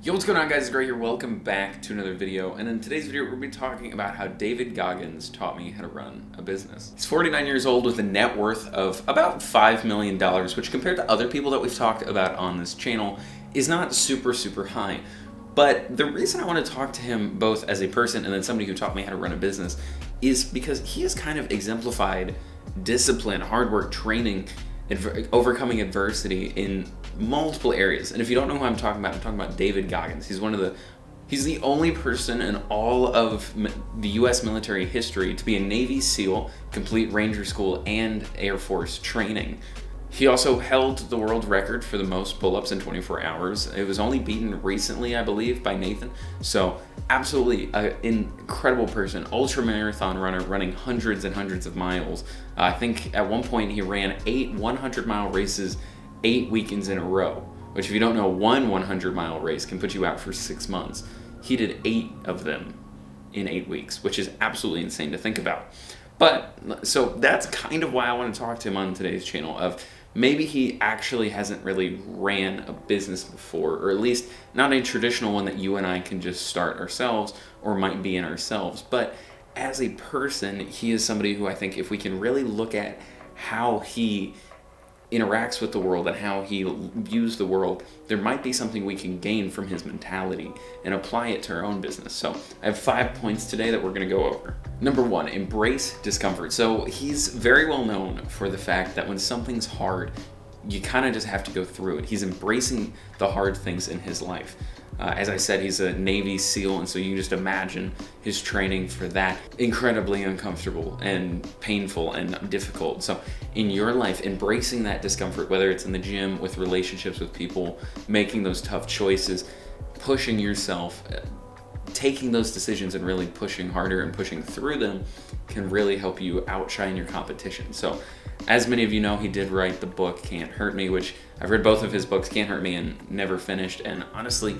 Yo, what's going on, guys? It's Gray here. Welcome back to another video. And in today's video, we're going to be talking about how David Goggins taught me how to run a business. He's 49 years old with a net worth of about $5 million, which compared to other people that we've talked about on this channel is not super high. But the reason I want to talk to him both as a person and then somebody who taught me how to run a business is because he has kind of exemplified discipline, hard work, training, overcoming adversity in multiple areas. And if you don't know who I'm talking about David Goggins. He's the only person in all of the US military history to be a Navy SEAL, complete Ranger School, and Air Force training. He also held the world record for the most pull-ups in 24 hours. It was only beaten recently, I believe, by Nathan. So absolutely an incredible person, ultra marathon runner, running hundreds and hundreds of miles. I think at one point he ran 8 100-mile races 8 weekends in a row, which if you don't know, one 100-mile race can put you out for 6 months. He did 8 of them in 8 weeks, which is absolutely insane to think about. But so that's kind of why I want to talk to him on today's channel, of maybe he actually hasn't really ran a business before, or at least not a traditional one that you and I can just start ourselves or might be in ourselves. But as a person, he is somebody who I think if we can really look at how he interacts with the world and how he views the world, there might be something we can gain from his mentality and apply it to our own business. So I have 5 points today that we're going to go over. Number 1, embrace discomfort. So he's very well known for the fact that when something's hard, you kind of just have to go through it. He's embracing the hard things in his life. As I said, he's a Navy SEAL, and so you can just imagine his training for that. Incredibly uncomfortable and painful and difficult. So in your life, embracing that discomfort, whether it's in the gym, with relationships with people, making those tough choices, pushing yourself, taking those decisions and really pushing harder and pushing through them can really help you outshine your competition. So as many of you know, he did write the book Can't Hurt Me, which I've read both of his books, Can't Hurt Me and Never Finished. And honestly,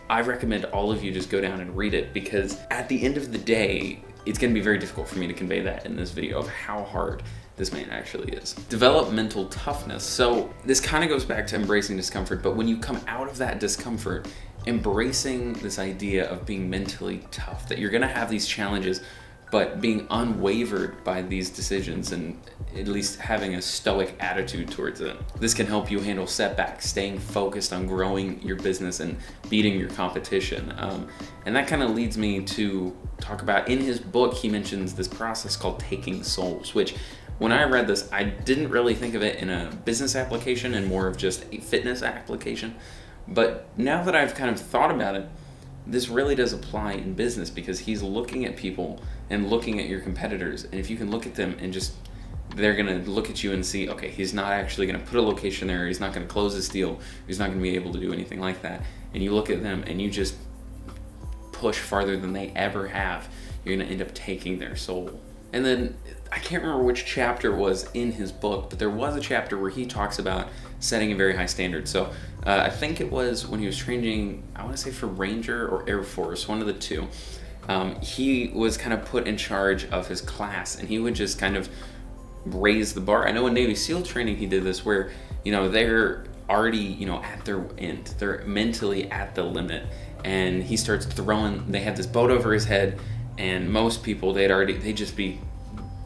I recommend all of you just go down and read it, because at the end of the day, it's going to be very difficult for me to convey that in this video of how hard this man actually is. Developmental toughness. So this kind of goes back to embracing discomfort, but when you come out of that discomfort, embracing this idea of being mentally tough, that you're going to have these challenges, but being unwavered by these decisions and at least having a stoic attitude towards it. This can help you handle setbacks, staying focused on growing your business and beating your competition. And that kind of leads me to talk about, in his book, he mentions this process called taking souls, which when I read this, I didn't really think of it in a business application and more of just a fitness application. But now that I've kind of thought about it, this really does apply in business, because he's looking at people and looking at your competitors, and if you can look at them and just, they're gonna look at you and see, okay, he's not actually gonna put a location there, he's not gonna close this deal, he's not gonna be able to do anything like that, and you look at them and you just push farther than they ever have, you're gonna end up taking their soul. And then I can't remember which chapter was in his book, but there was a chapter where he talks about setting a very high standard. So I think it was when he was training, I want to say for Ranger or Air Force, one of the two. He was kind of put in charge of his class, and he would just kind of raise the bar. I know in Navy SEAL training he did this, where they're already at their end, they're mentally at the limit, and he starts throwing. They have this boat over his head, and most people they'd just be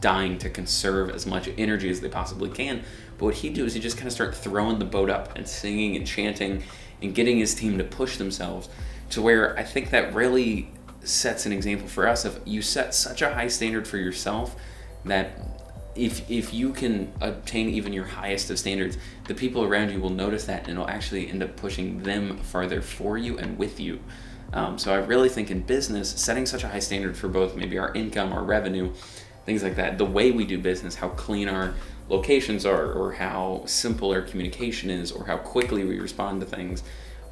dying to conserve as much energy as they possibly can. But what he'd do is he'd just kind of start throwing the boat up and singing and chanting and getting his team to push themselves, to where I think that really sets an example for us of, you set such a high standard for yourself that if you can obtain even your highest of standards, the people around you will notice that, and it'll actually end up pushing them farther for you and with you. So I really think in business, setting such a high standard for both maybe our income, our revenue, things like that, the way we do business, how clean our locations are, or how simple our communication is, or how quickly we respond to things,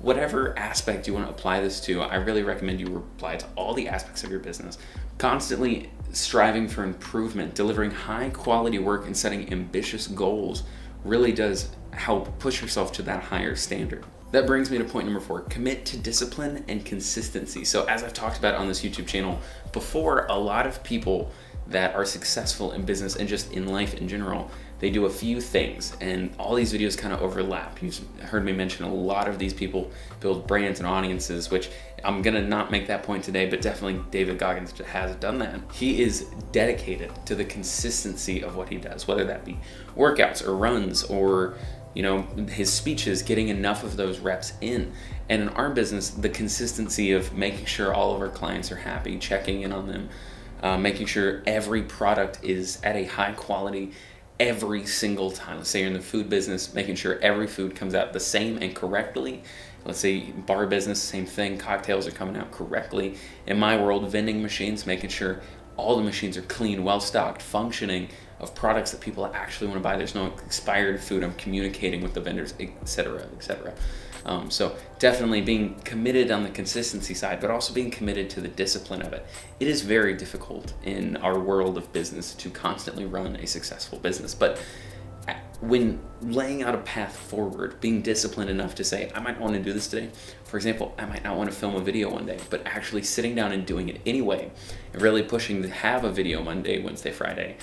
whatever aspect you want to apply this to, I really recommend you apply it to all the aspects of your business. Constantly striving for improvement, delivering high quality work, and setting ambitious goals really does help push yourself to that higher standard. That brings me to point number 4, commit to discipline and consistency. So as I've talked about on this YouTube channel before, a lot of people that are successful in business and just in life in general they do a few things, and all these videos kind of overlap. You've heard me mention a lot of these people build brands and audiences, which I'm gonna not make that point today, but definitely David Goggins has done that. He is dedicated to the consistency of what he does, whether that be workouts or runs or his speeches, getting enough of those reps in. And in our business, the consistency of making sure all of our clients are happy, checking in on them, making sure every product is at a high quality every single time. Let's say you're in the food business, making sure every food comes out the same and correctly. Let's say bar business, same thing, cocktails are coming out correctly. In my world, vending machines, making sure all the machines are clean, well stocked, functioning, of products that people actually want to buy. There's no expired food. I'm communicating with the vendors, etc., etc. So definitely being committed on the consistency side, but also being committed to the discipline of it. It is very difficult in our world of business to constantly run a successful business, but when laying out a path forward, being disciplined enough to say, I might want to do this today. For example, I might not want to film a video one day, but actually sitting down and doing it anyway, and really pushing to have a video Monday, Wednesday, Friday,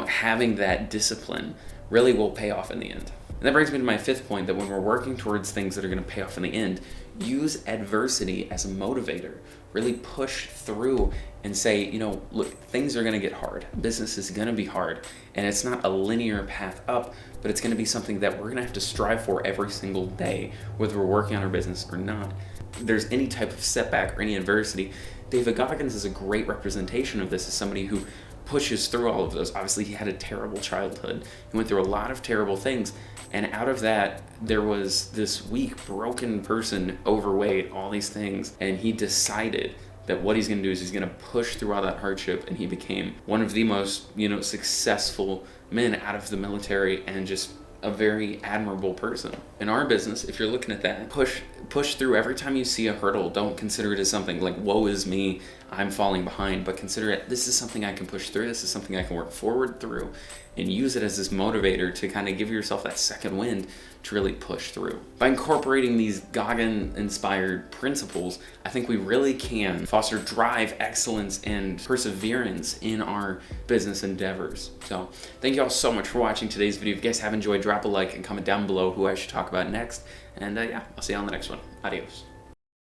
having that discipline really will pay off in the end. And that brings me to my fifth point, that when we're working towards things that are going to pay off in the end, use adversity as a motivator. Really push through and say, look, things are going to get hard. Business is going to be hard. And it's not a linear path up, but it's going to be something that we're going to have to strive for every single day, whether we're working on our business or not. If there's any type of setback or any adversity, David Goggins is a great representation of this as somebody who pushes through all of those. Obviously, he had a terrible childhood. He went through a lot of terrible things. And out of that, there was this weak, broken person, overweight, all these things. And he decided that what he's going to do is he's going to push through all that hardship. And he became one of the most, successful men out of the military, and just a very admirable person. In our business, if you're looking at that, push through every time you see a hurdle. Don't consider it as something like, woe is me, I'm falling behind, but consider it, this is something I can push through, this is something I can work forward through, and use it as this motivator to kind of give yourself that second wind to really push through. By incorporating these Goggins-inspired principles, I think we really can foster drive, excellence, and perseverance in our business endeavors. So thank you all so much for watching today's video. If you guys have enjoyed, drop a like and comment down below who I should talk about next. And yeah, I'll see you on the next one. Adios.